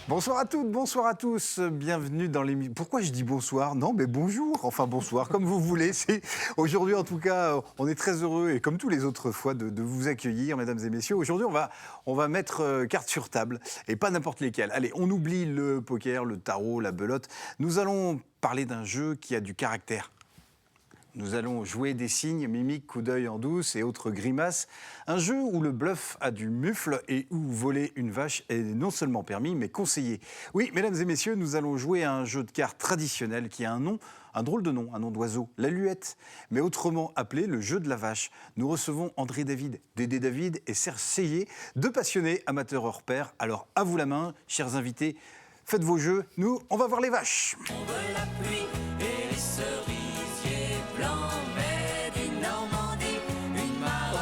Bonsoir à toutes, bonsoir à tous, bienvenue dans l'émission. Pourquoi je dis bonsoir? Non, mais bonjour, enfin bonsoir, comme vous voulez. Aujourd'hui, en tout cas, on est très heureux, et comme tous les autres fois, de vous accueillir, mesdames et messieurs. Aujourd'hui, on va mettre carte sur table, et pas n'importe lesquelles. Allez, on oublie le poker, le tarot, la belote. Nous allons parler d'un jeu qui a du caractère. Nous allons jouer des signes, mimiques, coups d'œil en douce et autres grimaces. Un jeu où le bluff a du mufle et où voler une vache est non seulement permis, mais conseillé. Oui, mesdames et messieurs, nous allons jouer à un jeu de cartes traditionnel qui a un nom, un drôle de nom, un nom d'oiseau, l'aluette, mais autrement appelé le jeu de la vache. Nous recevons André David, Dédé David et Serge Seillet, deux passionnés amateurs hors pair. Alors, à vous la main, chers invités, faites vos jeux. Nous, on va voir les vaches. On veut la pluie et les cerisiers blancs, made in Normandie, une marée.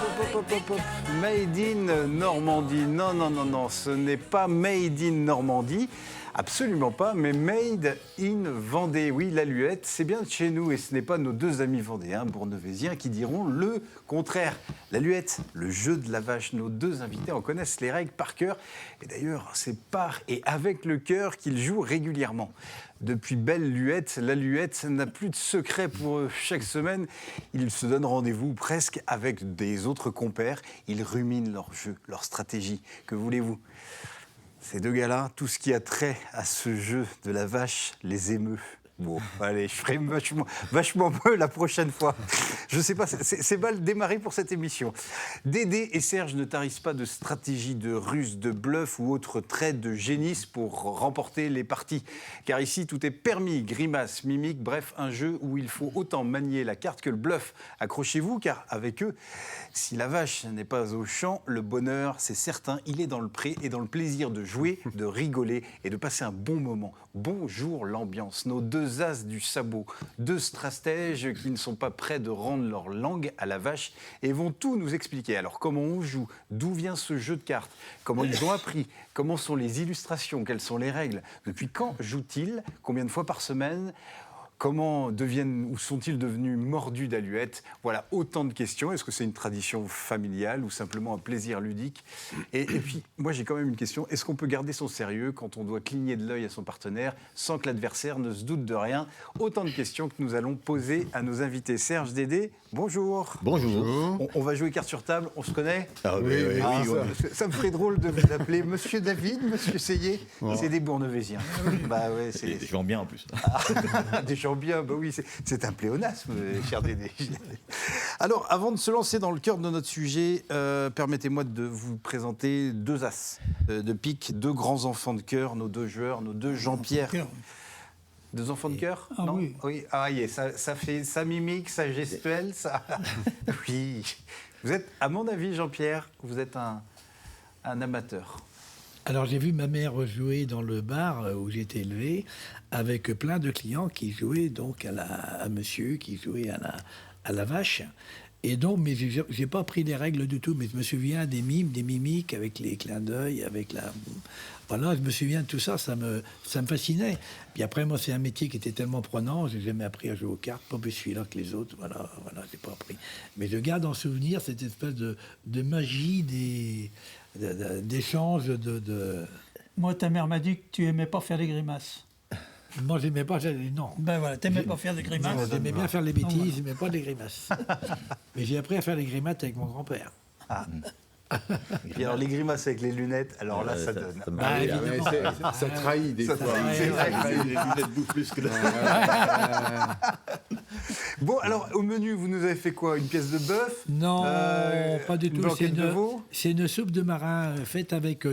Made in Normandie. Non, non, non, non, ce n'est pas Made in Normandie. Absolument pas, mais Made in Vendée. Oui, l'aluette, c'est bien de chez nous et ce n'est pas nos deux amis vendéens, bournevésiens, qui diront le contraire. L'aluette, le jeu de la vache, nos deux invités en connaissent les règles par cœur. Et d'ailleurs, c'est par et avec le cœur qu'ils jouent régulièrement. Depuis belle luette, l'aluette n'a plus de secret pour eux. Chaque semaine, ils se donnent rendez-vous presque avec des autres compères. Ils ruminent leur jeu, leur stratégie. Que voulez-vous ? Ces deux gars-là, tout ce qui a trait à ce jeu de la vache les émeut. Bon, allez, je ferai vachement peu la prochaine fois. Je sais pas, c'est mal démarré pour cette émission. Dédé et Serge ne tarissent pas de stratégie, de ruse, de bluff ou autre trait de génie pour remporter les parties. Car ici, tout est permis, grimace, mimique, bref, un jeu où il faut autant manier la carte que le bluff. Accrochez-vous, car avec eux, si la vache n'est pas au champ, le bonheur, c'est certain, il est dans le pré et dans le plaisir de jouer, de rigoler et de passer un bon moment. Bonjour l'ambiance, nos deux as du sabot, deux stratèges qui ne sont pas prêts de rendre leur langue à la vache et vont tout nous expliquer. Alors comment on joue, d'où vient ce jeu de cartes, comment ils ont appris, comment sont les illustrations, quelles sont les règles, depuis quand jouent-ils, combien de fois par semaine ? Comment ou sont-ils devenus mordus d'aluettes? Voilà, autant de questions. Est-ce que c'est une tradition familiale ou simplement un plaisir ludique? Et puis, moi, j'ai quand même une question. Est-ce qu'on peut garder son sérieux quand on doit cligner de l'œil à son partenaire sans que l'adversaire ne se doute de rien? Autant de questions que nous allons poser à nos invités. Serge, Dédé, bonjour. Bonjour. On va jouer carte sur table. On se connaît? Oui. Ça me ferait drôle de vous appeler Monsieur David, Monsieur Seillet. Oh. C'est des bournevésiens. Bah ouais, c'est Des gens bien en plus. des gens bien, bah oui, c'est un pléonasme, cher Dédé. Alors, avant de se lancer dans le cœur de notre sujet, permettez-moi de vous présenter deux as de pique, deux grands enfants de cœur, nos deux joueurs, nos deux Jean-Pierre. Deux enfants de cœur? Ah non? oui. Ah, ça fait sa mimique, sa gestuelle, ça. Oui. Vous êtes, à mon avis, Jean-Pierre, vous êtes un amateur. Alors j'ai vu ma mère jouer dans le bar où j'étais élevé avec plein de clients qui jouaient donc à monsieur, qui jouait à la vache. Et donc, mais j'ai pas appris les règles du tout, mais je me souviens des mimes, des mimiques avec les clins d'œil, avec la... Voilà, je me souviens de tout ça, ça me fascinait. Puis après, moi, c'est un métier qui était tellement prenant, j'ai jamais appris à jouer aux cartes, pas plus celui-là que les autres, voilà, j'ai pas appris. Mais je garde en souvenir cette espèce de magie d'échange de... Moi, ta mère m'a dit que tu aimais pas faire les grimaces. Moi, j'aimais pas, non. Ben voilà, t'aimais pas faire des grimaces. J'aimais bien faire les bêtises, j'aimais pas les grimaces. Mais j'ai appris à faire les grimaces avec mon grand-père. Ah. Et puis alors les grimaces avec les lunettes, alors là ça donne. Ça trahit des fois. C'est vrai. Les lunettes bouffent plus que Bon, alors au menu, vous nous avez fait quoi? Une pièce de bœuf? Non, pas du une tout. blanquette de veau? C'est une soupe de marin faite avec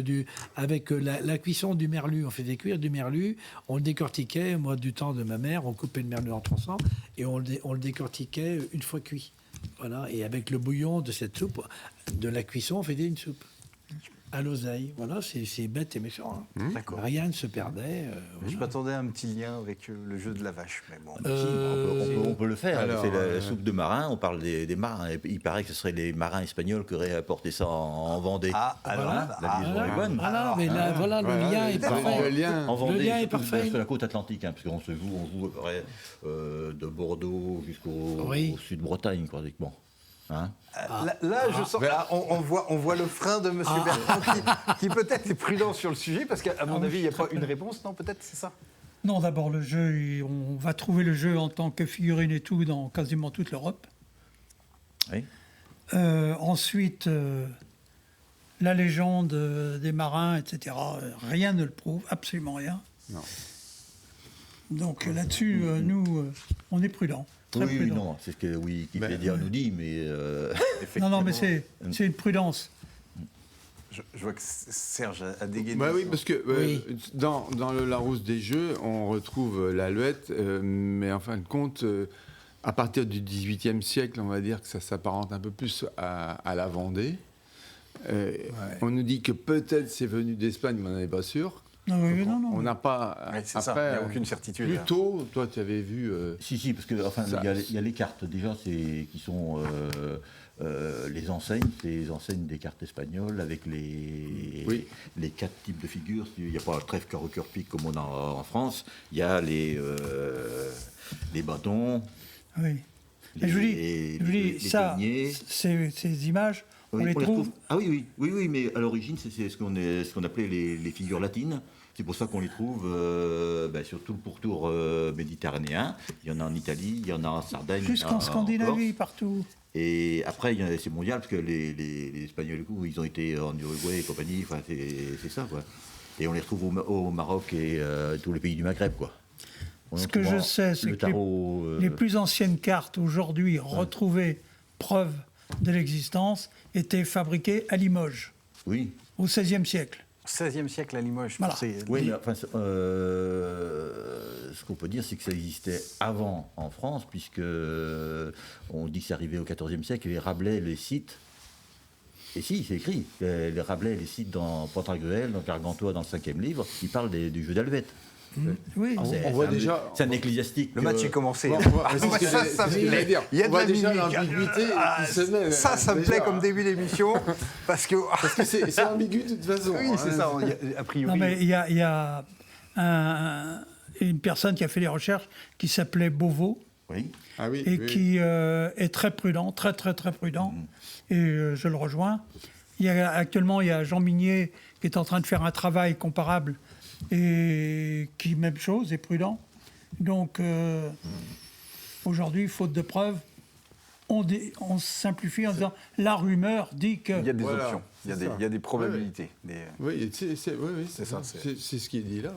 la cuisson du merlu. On faisait cuire du merlu, on le décortiquait, moi du temps de ma mère, on coupait le merlu en tronçons et on le décortiquait une fois cuit. Voilà, et avec le bouillon de cette soupe, de la cuisson, on faisait une soupe. À l'oseille. Voilà, c'est bête et méchant. Hein. D'accord. Rien ne se perdait. Je m'attendais à un petit lien avec le jeu de la vache, mais bon. On peut le faire. Alors, c'est la soupe de marin. On parle des marins. Il paraît que ce serait les marins espagnols qui auraient apporté ça en Vendée. Ah, alors Voilà. La liaison est bonne. Voilà, mais là, voilà, le lien est parfait. Le lien. En Vendée, Le lien est surtout parfait. sur la côte atlantique, hein, parce qu'on joue à peu près de Bordeaux jusqu'au Oui. au sud de Bretagne, pratiquement. Hein. Là, je sens. Là, on voit le frein de M. Bertrand qui peut-être est prudent sur le sujet, parce qu'à mon avis, il n'y a pas une réponse, non? Peut-être, c'est ça? Non, d'abord, le jeu, on va trouver le jeu en tant que figurine et tout dans quasiment toute l'Europe. Oui. Ensuite, la légende des marins, etc., rien ne le prouve, absolument rien. Non. Donc là-dessus, nous, on est prudents. Très Oui, prudents. non, c'est ce que Wikipédia nous dit, mais Non, mais c'est une prudence. Je vois que Serge a dégainé. Bah oui, parce que Oui. dans le Larousse des jeux, on retrouve l'alouette, mais en fin de compte, à partir du XVIIIe siècle, on va dire que ça s'apparente un peu plus à la Vendée. On nous dit que peut-être c'est venu d'Espagne, mais on n'est pas sûr. Non, oui, non, non. On n'a pas. Ouais, c'est ça, il n'y a aucune certitude. Plus là. tôt, toi, tu avais vu. si, parce que enfin, Ça- il y a les cartes déjà, qui sont les enseignes, c'est les enseignes des cartes espagnoles avec Oui. les 4 types de figures. Il n'y a pas le trèfle carreau cœur pique comme on a en France. Il y a les bâtons. Oui. Et je vous dis, les ça, deniers. ces images, Oui, on les trouve. Ah oui, mais à l'origine, c'est ce qu'on appelait les figures latines. C'est pour ça qu'on les trouve sur tout le pourtour méditerranéen. Il y en a en Italie, il y en a en Sardaigne. il y en a Jusqu'en Scandinavie, partout. Et après, c'est mondial, parce que les Espagnols, du coup, ils ont été en Uruguay et compagnie. Enfin, c'est ça, quoi. Et on les retrouve au Maroc et tous les pays du Maghreb, quoi. Ce que je sais, c'est que les plus anciennes cartes aujourd'hui retrouvées, preuve de l'existence, étaient fabriquées à Limoges, Oui. au XVIe siècle. 16e siècle à Limoges. Voilà. Oui, mais enfin, ce qu'on peut dire, c'est que ça existait avant en France, puisque on dit que c'est arrivé au XIVe siècle, et les Rabelais les citent. Et si, c'est écrit. Les Rabelais les citent dans Pantagruel, dans Gargantua, dans le 5e livre, ils parlent du jeu d'Albette. Oui. On voit déjà. C'est un ecclésiastique. Le match est commencé. C'est ce que j'allais dire. Il y a de On voit la déjà mimique. l'ambiguïté qui se met. Ça me déjà. plaît comme début d'émission, parce que... Parce que c'est ambigu de toute façon. Oui, c'est ça, a priori. Non, mais il y a une personne qui a fait des recherches qui s'appelait Beauvau Oui. Ah oui. et oui. qui est très prudent, très prudent. Et je le rejoins. Actuellement, il y a Jean Minier qui est en train de faire un travail comparable et qui, même chose, est prudent. Donc, aujourd'hui, faute de preuves, on simplifie en disant la rumeur dit que. Il y a des Voilà, options, il y a c'est des, ça. il y a des probabilités. Oui, c'est C'est ça, ça. C'est ce qui est dit là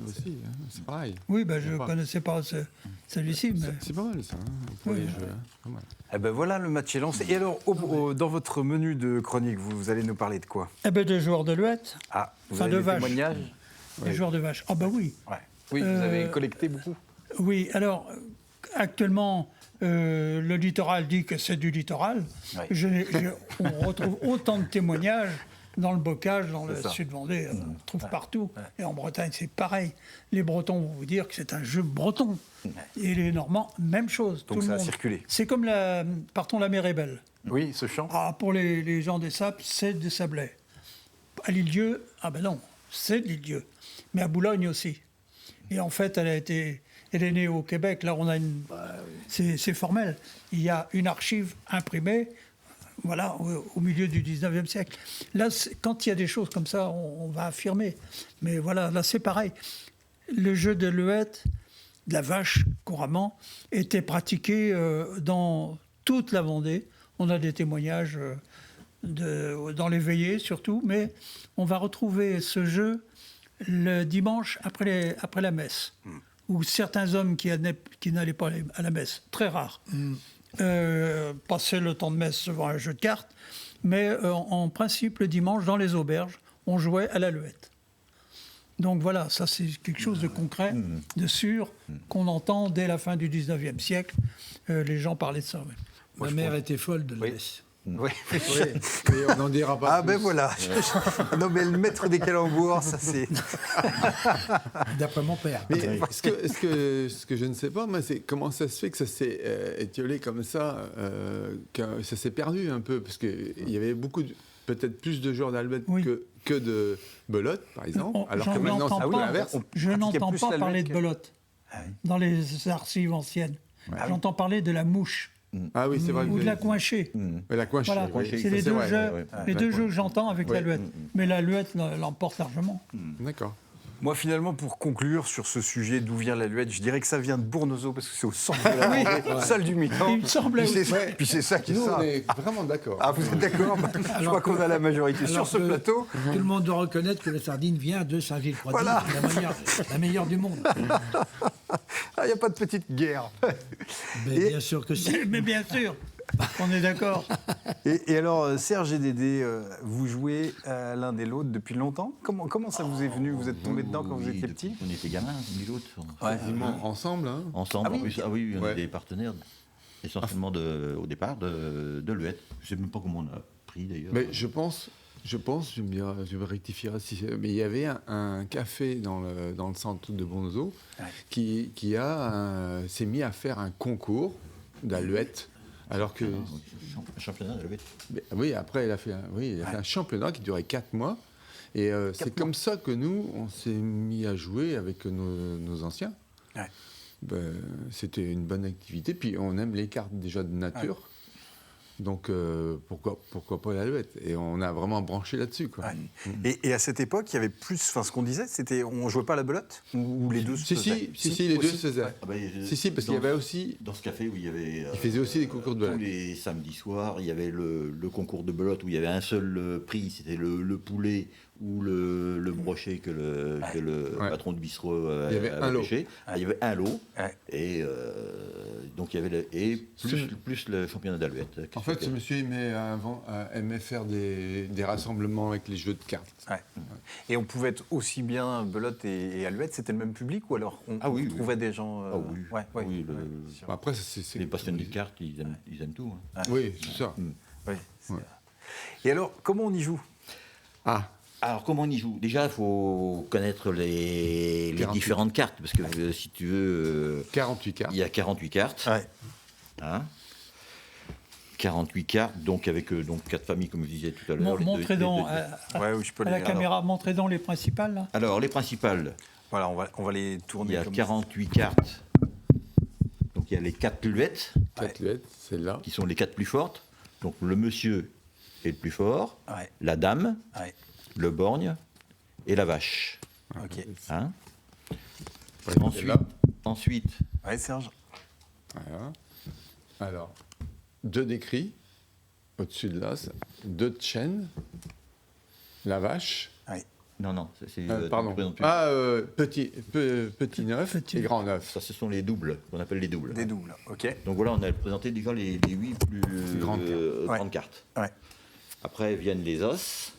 aussi. hein. C'est pareil. Oui, ben, je ne connaissais pas celui-ci, mais. C'est pas mal ça, pour les jeux. hein. Pas mal. Eh ben voilà, le match est lancé. Et alors, dans votre menu de chronique, vous allez nous parler de quoi? Eh ben, des joueurs de l'Ouette, Ah, vous Enfin, avez de des vaches. témoignages? des joueurs de vaches. Ah, ben oui. Ouais. Oui, vous avez collecté beaucoup. Oui, alors, actuellement, le littoral dit que c'est du littoral. Oui. On retrouve autant de témoignages dans le Bocage, dans le C'est ça. sud Vendée, on trouve partout. Et en Bretagne, c'est pareil. Les Bretons vont vous dire que c'est un jeu breton. Et les Normands, même chose. Donc tout le ça a monde. circulé. C'est comme Partons, la mer est belle. Oui, ce chant. Ah, pour les gens des Sables, c'est des Sablais. À l'île-Dieu, ah ben non, c'est de l'île-Dieu. Mais à Boulogne aussi. Et en fait, elle est née au Québec. Là, on a c'est formel. Il y a une archive imprimée, voilà, au milieu du 19e siècle. Là, quand il y a des choses comme ça, on va affirmer. Mais voilà, là, c'est pareil. Le jeu de l'Ouette, de la vache, couramment, était pratiqué dans toute la Vendée. On a des témoignages dans les veillées surtout, mais on va retrouver ce jeu le dimanche après la messe, où certains hommes qui n'allaient pas à la messe, très rare, passaient le temps de messe devant un jeu de cartes, mais en principe, le dimanche, dans les auberges, on jouait à l'Alouette. Donc voilà, ça c'est quelque chose de concret, de sûr, qu'on entend dès la fin du 19e siècle. Les gens parlaient de ça. Ouais. Moi, Ma je mère pense- était folle de la Oui. messe. Oui. Mais on n'en dira pas. Ah ben plus. voilà. Non mais le maître des calembours, ça c'est... D'après mon père. Mais ce que je ne sais pas, moi, c'est comment ça se fait que ça s'est étiolé comme ça, que ça s'est perdu un peu, parce qu'il y avait peut-être plus de joueurs d'Albette Oui. que de belote, par exemple, alors que J'en maintenant entends c'est tout pas. l'inverse. Je pratiquait n'entends plus pas l'Alouette parler de que- belote Ah oui. dans les archives anciennes. J'entends parler de la mouche. Ah oui, c'est vrai. ou de la coincher. Ouais, la coinche. Voilà, oui, c'est ça, les deux vrai, jeux, ouais. les La deux coinche. jeux que j'entends avec Ouais. l'alouette. Mais l'alouette l'emporte largement. D'accord. Moi, finalement, pour conclure sur ce sujet d'où vient l'alouette, je dirais que ça vient de Bournezeau, parce que c'est au centre de la Vendée, salle du Milan. Il me semblait Puis c'est aussi. ça, puis c'est ça qui est Nous, ça. on est vraiment d'accord. Ah, vous êtes d'accord? Je crois qu'on a la majorité sur Alors ce que plateau. Tout le monde doit reconnaître que la sardine vient de Saint-Gilles-Croix-Dix, Voilà. la meilleure du monde. Ah, il n'y a pas de petite guerre. Mais Et- bien sûr que si. Mais bien sûr, on est d'accord. Et alors, Serge et Dédé, vous jouez l'un et l'autre depuis longtemps. Comment ça vous est venu? Vous êtes tombé dedans quand vous Oui, étiez depuis petit? qu'on était gamins, l'un et l'autre. Quasiment ensemble. Hein. Ensemble, Ah oui, en plus. Ah oui, on Ouais. est des partenaires, essentiellement au départ, de l'UET. Je ne sais même pas comment on a pris d'ailleurs. Mais je pense, je me rectifierai si c'est- mais il y avait un café dans le centre de Bournezeau Ouais. qui s'est mis à faire un concours d'alouette. Alors que, Un championnat de l'UET. mais oui, après, il a fait un championnat qui durait 4 mois. Et c'est comme ça que nous, on s'est mis à jouer avec nos anciens. Ouais. Ben, c'était une bonne activité. Puis on aime les cartes déjà de nature. Donc pourquoi pas l'alouette? Et on a vraiment branché là-dessus. Quoi. Ouais. Et à cette époque, il y avait plus. Enfin, ce qu'on disait, c'était on jouait pas à la belote ou les deux se Si, faisaient si, les deux aussi. se faisaient. Ah bah, Si, parce qu'il y avait aussi. Dans ce café où il y avait. Ils faisaient aussi des concours de Tous belote. les samedis soirs, il y avait le concours de belote où il y avait un seul prix, c'était le poulet ou le brochet que le Ouais. patron de bistrot Il y avait avait un lot. pêché. Il y avait un lot. Ouais. Et donc il y avait plus le championnat d'alouette. En fait, ce monsieur aimait faire des rassemblements avec les jeux de cartes. Ouais. Et on pouvait être aussi bien belote et alouette, c'était le même public ou alors on, Ah oui, on oui. trouvait des gens. Ah oui. Ouais, ouais. Oui, Ouais, c'est sûr. Bon, après, c'est les passionnés de cartes, ils aiment tout. hein. Oui, c'est ça. Ouais, c'est- Ouais. Et alors, comment on y joue? Ah, Alors, comment on y joue? Déjà, il faut connaître les 48. différentes cartes, parce que si tu veux, 48 cartes. il y a 48 cartes. Ouais. Hein, 48 cartes, donc avec donc 4 familles, comme je disais tout à l'heure. Montrez donc Ouais, oui, je peux à les la lire. caméra, montrez donc les principales. Là. Alors, les principales, Voilà, on va les il tourner y a comme 48 cartes. Donc, il y a les 4 luettes, 4 luettes, celle-là. qui sont les 4 plus fortes. Donc, le monsieur est le plus fort, ça. Ouais, la dame, ouais, le borgne et la vache. ok. Hein, Ouais, ensuite, celle-là. ensuite, Ouais, Serge. Voilà. Alors, 2 d'écrit, au-dessus de là, 2 de chêne, la vache. Ouais. non, c'est Pardon. tu présentes plus. Ah, petit neuf Petit. et grand neuf. Ça, ce sont les doubles, qu'on appelle les doubles. Des doubles, ok. Donc voilà, on a présenté déjà les 8 plus Grandes cartes. Ouais. grandes cartes. Ouais. Après viennent les os,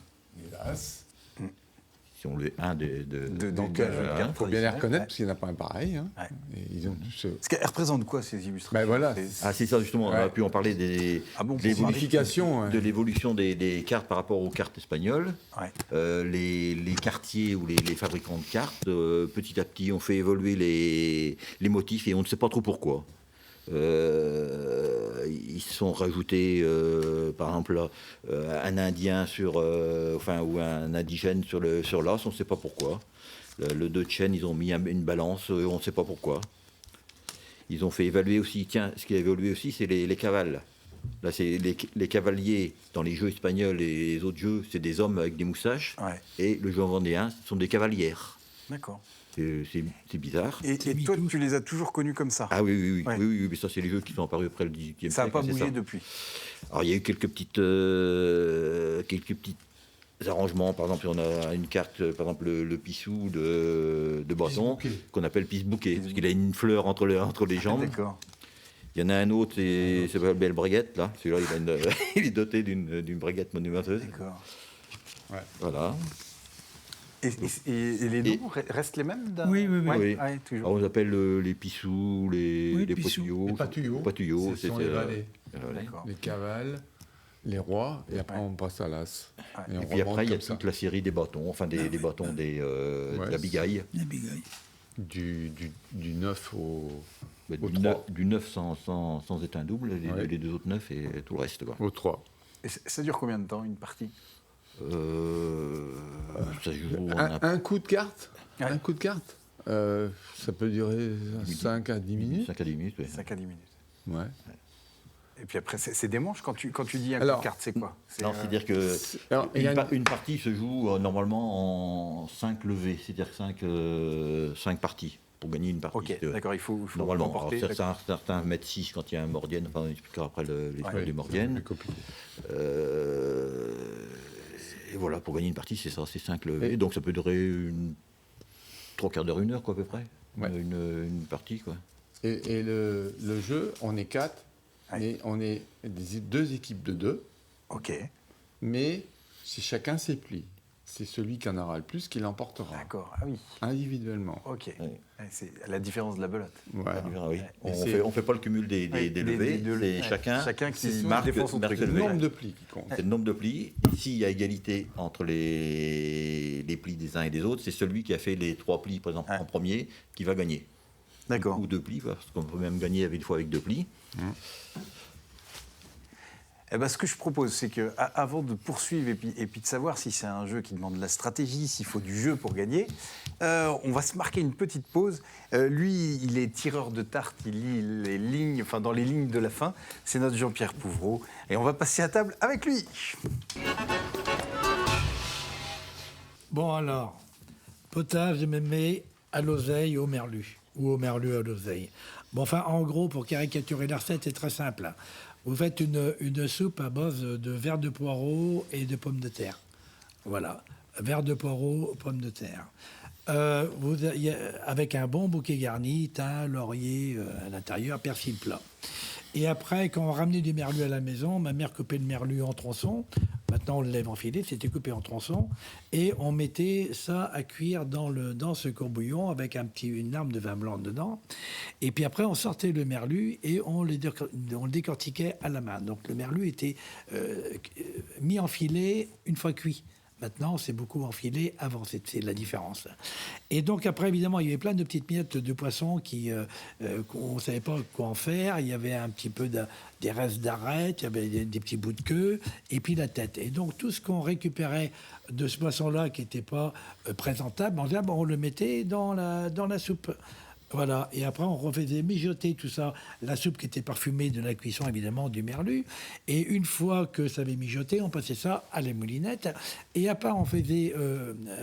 Hélas. qui sont les 1 Donc, hein, il faut bien les reconnaître, parce qu'il n'y en a pas un pareil. Hein. Ouais. Et ils ont tous. Parce qu'elles représentent quoi ces illustrations? Ben voilà. C'est- Ah, c'est ça justement, on Ouais. a pu en parler Ah bon, de l'évolution- Signification. Ouais. de l'évolution des cartes par rapport aux cartes espagnoles. Ouais. Les quartiers ou les fabricants de cartes, petit à petit, ont fait évoluer les motifs et on ne sait pas trop pourquoi. Ils se sont rajoutés, par exemple, un Indien ou un indigène sur l'os, on ne sait pas pourquoi. Le 2 de chêne, ils ont mis une balance, on ne sait pas pourquoi. Ils ont fait évaluer aussi, tiens, ce qui a évolué aussi, c'est les cavales. Là, c'est les cavaliers dans les jeux espagnols et les autres jeux, c'est des hommes avec des moustaches. Ouais. Et le jeu vendéen, ce sont des cavalières. D'accord. C'est bizarre. Et toi, tu les as toujours connus comme ça? Ah oui, Ouais. oui, mais ça, c'est les jeux qui sont apparus après le 18e siècle. Ça n'a pas c'est bougé ça. depuis? Alors, il y a eu quelques petits arrangements. Par exemple, on a une carte, par exemple, le pissou de Breton, Pisse-bouquet. qu'on appelle pisse-bouquet, parce qu'il a une fleur entre les jambes. D'accord. Il y en a un autre, c'est la belle braguette, là. Celui-là, il est doté d'une braguette monumenteuse. D'accord. Voilà. Et les noms restent les mêmes Oui, oui, oui. Ouais, Oui. ouais, toujours. Alors, on appelle les pissous, les Oui, pissous. potuyaux. Les patuyaux. Patuyaux, Ce sont les valets. D'accord. Les cavales, les rois, et après on passe à l'as. Ouais. on Et puis remonte après, il y a comme ça. toute la série des bâtons, enfin des bâtons de la bigaille. La bigaille. Du 9 au Bah, Au du, trois. du 9 sans éteint double, Ouais. les 2 autres 9 et tout le reste. Quoi. 3. Et ça dure combien de temps, une partie? Ça joue Un coup de carte Ouais. Un coup de carte ça peut durer 5 à 10 minutes. 5 à 10 minutes. Ouais. 5 à 10 minutes. Ouais. Et puis après, c'est des manches. Quand tu dis un coup Alors, de carte, c'est quoi? Non, c'est-à-dire que Alors, il y a une partie se joue normalement en 5 levées, c'est-à-dire 5 parties pour gagner une partie. Ok, d'accord, il faut Normalement, remporter. alors, certains mettent 6 quand il y a un Mordienne, enfin on expliquera après les Mordiennes. plus compliqué. Et voilà, pour gagner une partie, c'est ça, c'est 5 levées. Donc ça peut durer 3 quarts d'heure, 1 heure, quoi, à peu près, Ouais. une partie, quoi. Et le jeu, on est 4, mais on est 2 équipes de 2, Ok, mais c'est chacun ses plis. C'est celui qui en aura le plus qui l'emportera, d'accord. Ah oui, individuellement. ok. Ouais. Ouais, c'est la différence de la belote. Voilà. Ah oui. Et On fait pas le cumul des levées, c'est ouais. chacun qui marque défend son truc. C'est le levé. nombre de plis qui compte. C'est le nombre de plis. S'il y a égalité entre les plis des uns et des autres, c'est celui qui a fait les 3 plis, par exemple, Ouais. en premier, qui va gagner. D'accord. Ou 2 plis, parce qu'on peut même gagner des fois avec 2 plis. Eh ben, ce que je propose, c'est que avant de poursuivre et puis de savoir si c'est un jeu qui demande de la stratégie, s'il faut du jeu pour gagner, on va se marquer une petite pause. Lui, il est tireur de tarte, il lit les lignes, enfin dans les lignes de la fin. C'est notre Jean-Pierre Pouvreau, et on va passer à table avec lui. Bon alors, potage de mémé à l'oseille au merlu, ou au merlu à l'oseille. Bon, enfin, en gros, pour caricaturer la recette, c'est très simple. Vous faites une soupe à base de verre de poireaux et de pommes de terre. Voilà, verre de poireaux, pommes de terre. Avec un bon bouquet garni, thym, laurier à l'intérieur, persil plat. Et après, quand on ramenait du merlu à la maison, ma mère coupait le merlu en tronçons. Maintenant, on le lève en filets, c'était coupé en tronçons. Et on mettait ça à cuire dans ce courbouillon avec une larme de vin blanc dedans. Et puis après, on sortait le merlu et on le décortiquait à la main. Donc le merlu était mis en filet une fois cuit. Maintenant, c'est beaucoup enfilé avant, c'est la différence. Et donc après, évidemment, il y avait plein de petites miettes de poisson qu'on ne savait pas quoi en faire. Il y avait un petit peu des restes d'arêtes, il y avait des petits bouts de queue, et puis la tête. Et donc tout ce qu'on récupérait de ce poisson-là qui n'était pas présentable, on le mettait dans la soupe. Voilà, et après on refaisait mijoter tout ça, la soupe qui était parfumée de la cuisson évidemment du merlu, et une fois que ça avait mijoté, on passait ça à la moulinette, et après on faisait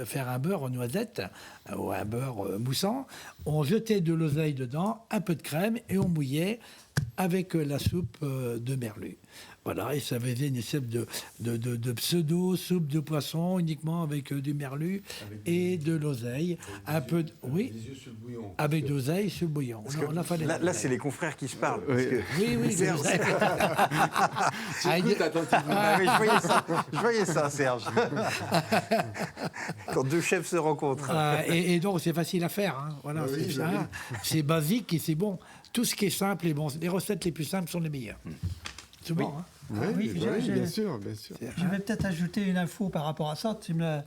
faire un beurre aux noisettes, ou un beurre moussant, on jetait de l'oseille dedans, un peu de crème, et on mouillait avec la soupe de merlu. Voilà, et ça faisait une espèce de pseudo-soupe de poisson uniquement avec du merlu et de l'oseille. Oui, Les yeux sur le bouillon. avec de l'oseille sur le bouillon. Là, c'est les confrères qui se parlent. parce que- Oui, Serge. l'oseille. Écoute attentivement. Ah oui, je voyais ça, Serge. Quand deux chefs se rencontrent. Et donc, c'est facile à faire. Hein. Voilà, Oui, c'est bah ça. C'est basique et c'est bon. Tout ce qui est simple est bon. Les recettes les plus simples sont les meilleures. C'est bon, hein. oui, bien sûr, bien sûr. Je vais peut-être ajouter une info par rapport à ça, tu me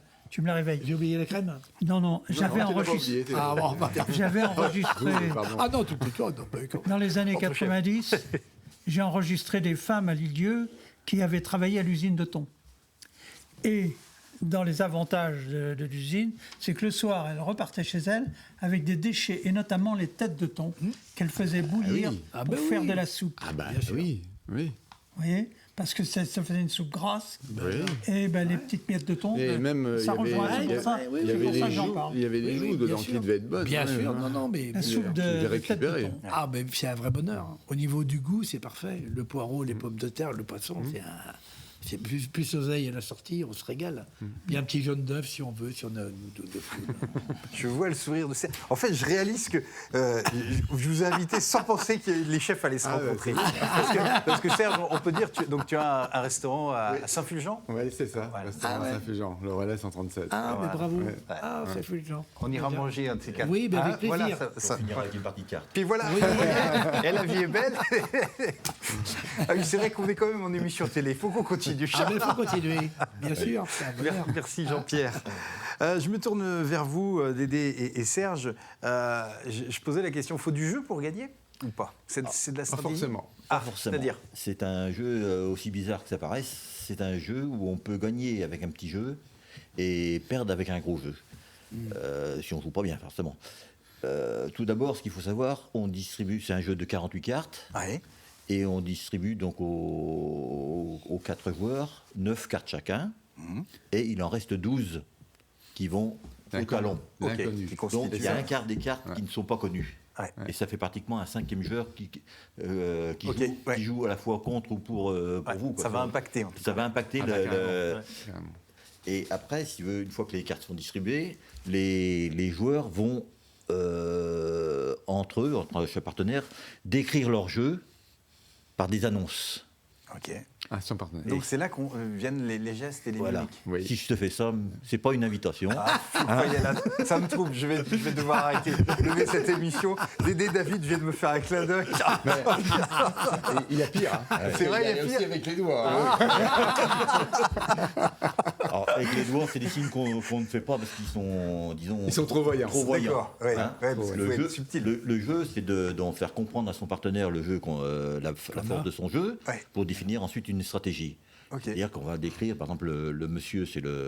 la réveilles. J'ai oublié la crème. Non, j'avais Non, tu l'as pas enregistré. oublié, tu l'as pas Ah bon, bah, J'avais enregistré Pardon. ah non, tout plutôt. Non, bah, dans les années Entre chefs. 90, j'ai enregistré des femmes à Lille-Dieu qui avaient travaillé à l'usine de thon. Et dans les avantages de l'usine, c'est que le soir, elles repartaient chez elles avec des déchets, et notamment les têtes de thon qu'elles faisaient bouillir oui. Ah pour bah faire oui. de la soupe. Ah bah Bien sûr. oui, oui. Vous voyez, parce que ça faisait une soupe grasse. Oui. Et ben, les petites miettes de thon, Et même, ça il y avait- rejoint. il y C'est pour ça, avait- oui, il y c'est avait pour ça les que j'en joues, parle. il y avait les Oui, joues oui, dedans bien qui sûr. devaient être bonnes. Bien ouais, sûr, ouais. non, mais La soupe Tu les de tête de récupérais. thon. ah, ben c'est un vrai bonheur. Au niveau du goût, c'est parfait. Le poireau, les pommes de terre, le poisson, c'est plus oseille à la sortie, on se régale. Il y a un petit jaune d'œuf si on veut, si on a de foule. Je vois le sourire de Serge. En fait, je réalise que je vous ai invité sans penser que les chefs allaient se rencontrer. Parce que Serge, on peut dire, tu as un restaurant à Saint-Fulgent. Oui, c'est ça. Restaurant Saint-Fulgent, le relais 137. Ah, mais bravo. Ouais. Ah, c'est fulgent. On ira manger un de ces quatre. Oui, mais avec Voilà, plaisir. ça- On finira avec une partie de cartes. Puis voilà, et la vie est belle. Ah oui, c'est vrai qu'on est quand même en émission télé, il faut qu'on continue. Ah, mais il faut continuer, bien sûr. C'est un bonheur. Merci Jean-Pierre. Je me tourne vers vous, Dédé et Serge. Je posais la question, faut du jeu pour gagner ou pas? C'est de la Pas stratégie? forcément. Ah, Forcément. c'est-à-dire C'est un jeu, aussi bizarre que ça paraisse, c'est un jeu où on peut gagner avec un petit jeu et perdre avec un gros jeu. Si on joue pas bien, forcément. Tout d'abord, ce qu'il faut savoir, on distribue, c'est un jeu de 48 cartes, Ouais. Et on distribue donc aux 4 joueurs 9 cartes chacun. Et il en reste 12 qui vont au D'accord. talon. L'inconnu. Qui Donc constitue il y a ça. un quart des cartes qui ne sont pas connues. Ouais. Et ça fait pratiquement un 5e joueur qui Ok, joue, ouais. qui joue à la fois contre ou pour Ouais, vous. quoi. ça va impacter. Ça va impacter Ah, le. bah, carrément. Ouais. Carrément. Et après, si tu veux, une fois que les cartes sont distribuées, les joueurs vont entre eux, entre chaque partenaire, décrire leur jeu par des annonces. Ok. Ah, son partenaire. Donc c'est là qu'on viennent les gestes et les Voilà. mimiques. Oui. Si je te fais ça, c'est pas une invitation. Voyez là, ça me trouble, je vais devoir arrêter lever cette émission. Dédé David vient de me faire un clin d'œil. Et il y a pire. Hein. C'est vrai, il y a aussi pire. avec les doigts. Hein. Alors, avec les doigts, c'est des signes qu'on ne fait pas parce qu'ils sont, disons, Ils sont trop voyants. trop voyants. D'accord, ouais, Hein. ouais, parce qu'il faut le, être jeu, subtil. le jeu, c'est d'en faire comprendre à son partenaire le jeu, la force de son jeu, Ouais. pour définir ensuite une stratégie. Ok. C'est-à-dire qu'on va décrire, par exemple, le monsieur,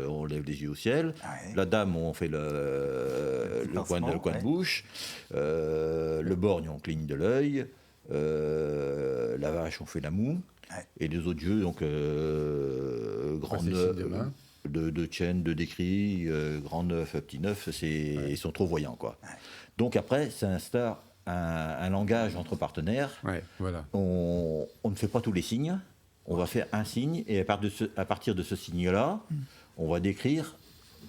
on lève les yeux au ciel. Ouais. La dame, on fait le coin pincement, de ouais. bouche. Le borgne, on cligne de l'œil. La vache, on fait la moue. Ouais. Et les autres jeux, donc grand c'est le neuf, signe de main. de chêne, de décrit, grand neuf, petit neuf, ils sont trop voyants, quoi. Donc après, ça instaure un langage entre partenaires. Ouais, voilà. On ne fait pas tous les signes. On va faire un signe et à partir de ce signe-là, on va décrire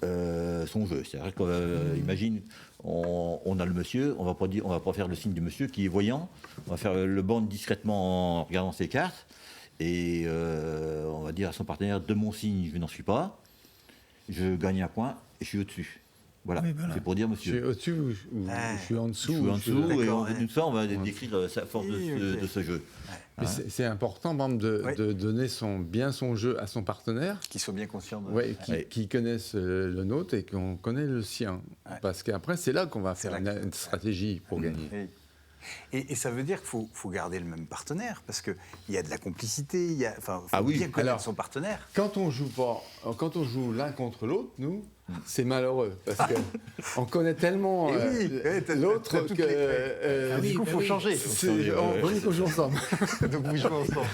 son jeu. C'est-à-dire qu'imagine, on a le monsieur, on va pas faire le signe du monsieur qui est voyant. On va faire le borgne discrètement en regardant ses cartes et on va dire à son partenaire, de mon signe, je n'en suis pas. Je gagne un point et je suis au-dessus. Voilà, Oui, voilà. c'est pour dire Je suis monsieur. au-dessus ou je suis en dessous. Je suis en ou dessous et D'accord, une fois on va décrire sa force Oui, ok. de ce jeu. Mais c'est important, par exemple, Ouais. de donner bien son jeu à son partenaire, Qu'ils soient bien conscients de... ouais, Ouais. qui connaissent le nôtre et qu'on connaît le sien. Ouais. Parce qu'après, c'est là qu'on va C'est faire là une stratégie pour gagner. Oui. Et ça veut dire qu'il faut garder le même partenaire, parce qu'il y a de la complicité, il faut Ah oui, bien connaître alors- son partenaire. Quand on joue l'un contre l'autre, nous, c'est malheureux parce que on connaît tellement Et oui, ouais, t'as l'autre toutes que les clés. Ah oui, Du coup, il faut oui. changer. on vaut mieux qu'on joue ensemble. Donc vous jouez ensemble.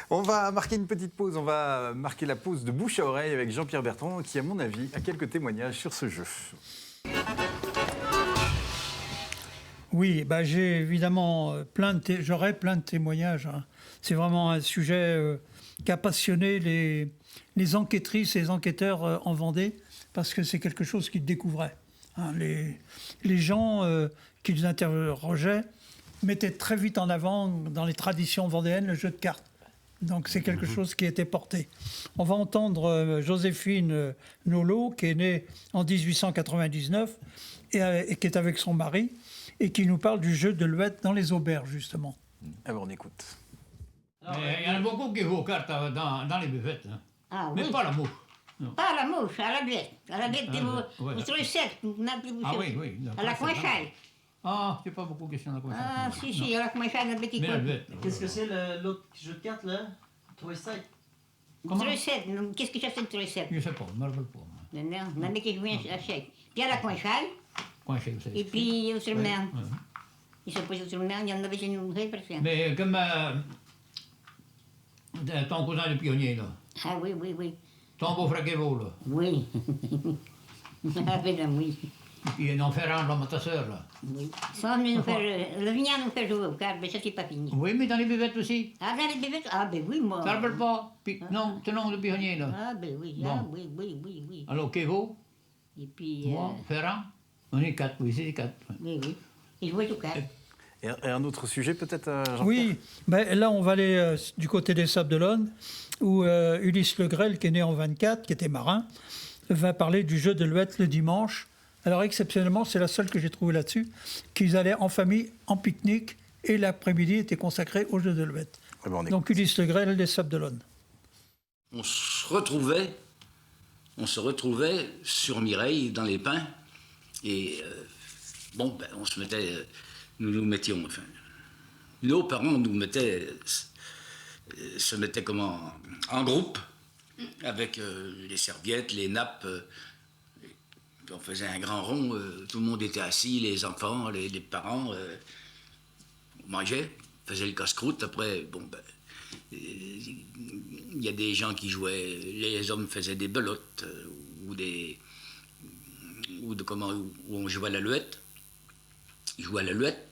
On va marquer une petite pause. On va marquer la pause de bouche à oreille avec Jean-Pierre Bertrand, qui, à mon avis, a quelques témoignages sur ce jeu. Oui, bah j'ai évidemment j'aurais plein de témoignages. Hein. C'est vraiment un sujet qui a passionné les enquêtrices et les enquêteurs en Vendée, parce que c'est quelque chose qu'ils découvraient. Hein. Les gens qu'ils interrogeaient mettaient très vite en avant, dans les traditions vendéennes, le jeu de cartes. Donc c'est quelque chose qui était porté. On va entendre Joséphine Nolot, qui est née en 1899 et qui est avec son mari, et qui nous parle du jeu de l'ouette dans les auberges, justement. Alors on écoute. Mais il y en a beaucoup qui jouent aux cartes dans les buvettes. Hein. Ah Mais oui. pas la mouche. Pas à la mouche, à la biette. À la biette, ouais. vous sur les sept, vous n'avez plus Ah oui, oui. À la coinchaille. Ah, c'est pas beaucoup question de quoi Ah, si, à la coinchaille, la petite Mais la coin. buvette. Qu'est-ce que c'est l'autre jeu de cartes là 3 et 5. Comment Sur les sept, qu'est-ce que c'est sur les sept? Je sais pas, je me rappelle pas. Non, non, on a mis qui jouent à chaque. Puis à la coinchaille, Quand je sais. et puis au sur le mer. Ouais. Ils sont posés sur le mer, il y en avait chez nous, très presque. Mais comme ton cousin le pionnier, là. Ah oui, oui, oui. Ton beau-frère Kévo, là. Oui. Ah, madame, oui. Et puis Ferrand, là, ta soeur, là. Oui. Ils sont venus nous faire, le vignard nous fait jouer aux cartes, mais ça, c'est pas fini. Oui, mais dans les buvettes aussi. Ah, dans les bébés? Ah, ben oui, moi. Tu te rappelles pas? Puis, non, ton nom de pionnier, là. Ah, ben oui, Bon. ah, oui, oui, oui, oui. Alors, Kévo, Et puis. moi, Ferrand, on est 4, oui, c'est 4. Oui, oui. Ils jouaient au cartes. Et un autre sujet, peut-être, Jean-Pierre? Oui, ben, là on va aller du côté des Sables d'Olonne, où Ulysse Le Grêle, qui est né en 24, qui était marin, va parler du jeu de l'ouette le dimanche. Alors exceptionnellement, c'est la seule que j'ai trouvée là-dessus, qu'ils allaient en famille, en pique-nique, et l'après-midi était consacré au jeu de l'ouette. Eh ben, on écoute. Donc Ulysse Le Grêle des Sables d'Olonne. On se retrouvait sur Mireille dans les pins et on se mettait, nous nous mettions, enfin, nos parents nous mettaient, se mettaient comment, en groupe avec les serviettes, les nappes. Puis on faisait un grand rond, tout le monde était assis, les enfants, les parents, on mangeait. faisait le casse-croûte. Après, bon, ben, il y a des gens qui jouaient, les hommes faisaient des belotes où on jouait à l'alouette. Ils jouaient à l'alouette.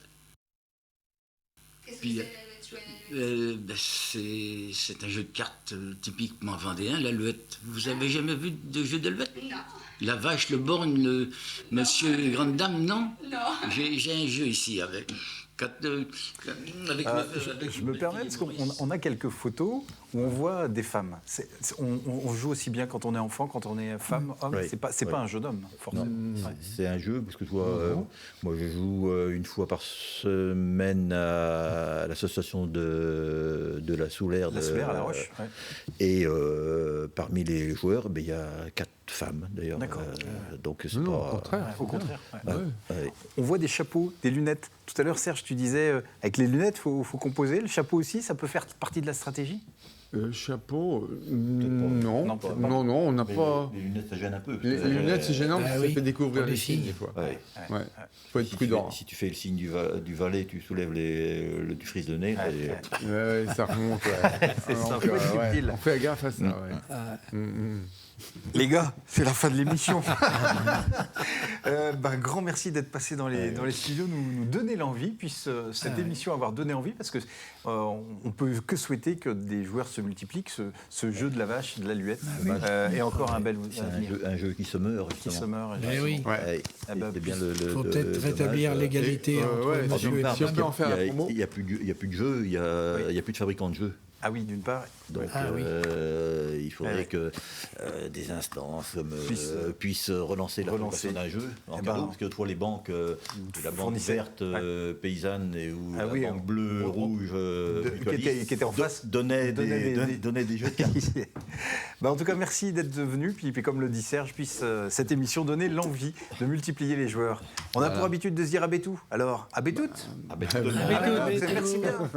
Qu'est-ce que Puis, c'est l'alouette, ben, c'est un jeu de cartes typiquement vendéen, l'alouette. Vous avez jamais vu de jeu d'alouette? Non. La vache, le borgne, le monsieur grande dame, non? Non. J'ai un jeu ici avec. Je me permets, parce qu'on a quelques photos où on voit des femmes. On joue aussi bien quand on est enfant, quand on est femme, homme. Oui. C'est pas un jeu d'homme, forcément. Ouais. C'est un jeu, parce que toi, moi je joue une fois par semaine à l'association de la Soulaire. La Soulaire à La Roche. Ouais. Et parmi les joueurs, il y a 4 femmes d'ailleurs. D'accord. Donc c'est Non, pas. au contraire. Au contraire. Ouais. Ouais. On voit des chapeaux, des lunettes. Tout à l'heure, Serge, tu disais, avec les lunettes, il faut composer. Le chapeau aussi, ça peut faire partie de la stratégie? Chapeau, Non, non, pas. non, on n'a Mais pas. les lunettes, ça gêne un peu. Les lunettes, c'est gênant, parce que ça fait découvrir Pour les les signes, filles. des fois. Ouais. Ouais. Faut être prudent. Si tu fais le signe du valet, tu soulèves du frise de nez. Ouais, ça remonte. Ouais. C'est ça, Donc, faut être ouais, subtil. on fait gaffe à ça. Ouais. Les gars, c'est la fin de l'émission. Grand merci d'être passé dans les studios, nous donner l'envie, puisse cette émission avoir donné envie, parce que on peut que souhaiter que des joueurs se multiplient, que ce jeu de la vache, de l'aluette, et encore un bel avenir. Un jeu qui se meurt. Qui se meurt. Eh oui. Ouais. C'est bien Il faut peut-être rétablir l'égalité entre ouais, monsieur et bien sûr. madame. peut en faire un promo. Il n'y a plus de jeux, il n'y a plus de fabricants de jeux. Ah oui, d'une part. Donc il faudrait que des instances puissent relancer la fabrication d'un jeu en cadeau, parce que toi les banques, la banque verte paysanne ou la banque bleue, rouge, qui était en face, donnait des jeux de cartes. En tout cas, merci d'être venu. Puis comme le dit Serge, puisse cette émission donner l'envie de multiplier les joueurs. On a pour habitude de se dire à Bétou. Alors, à Bétoute. Ah ben, Merci bien.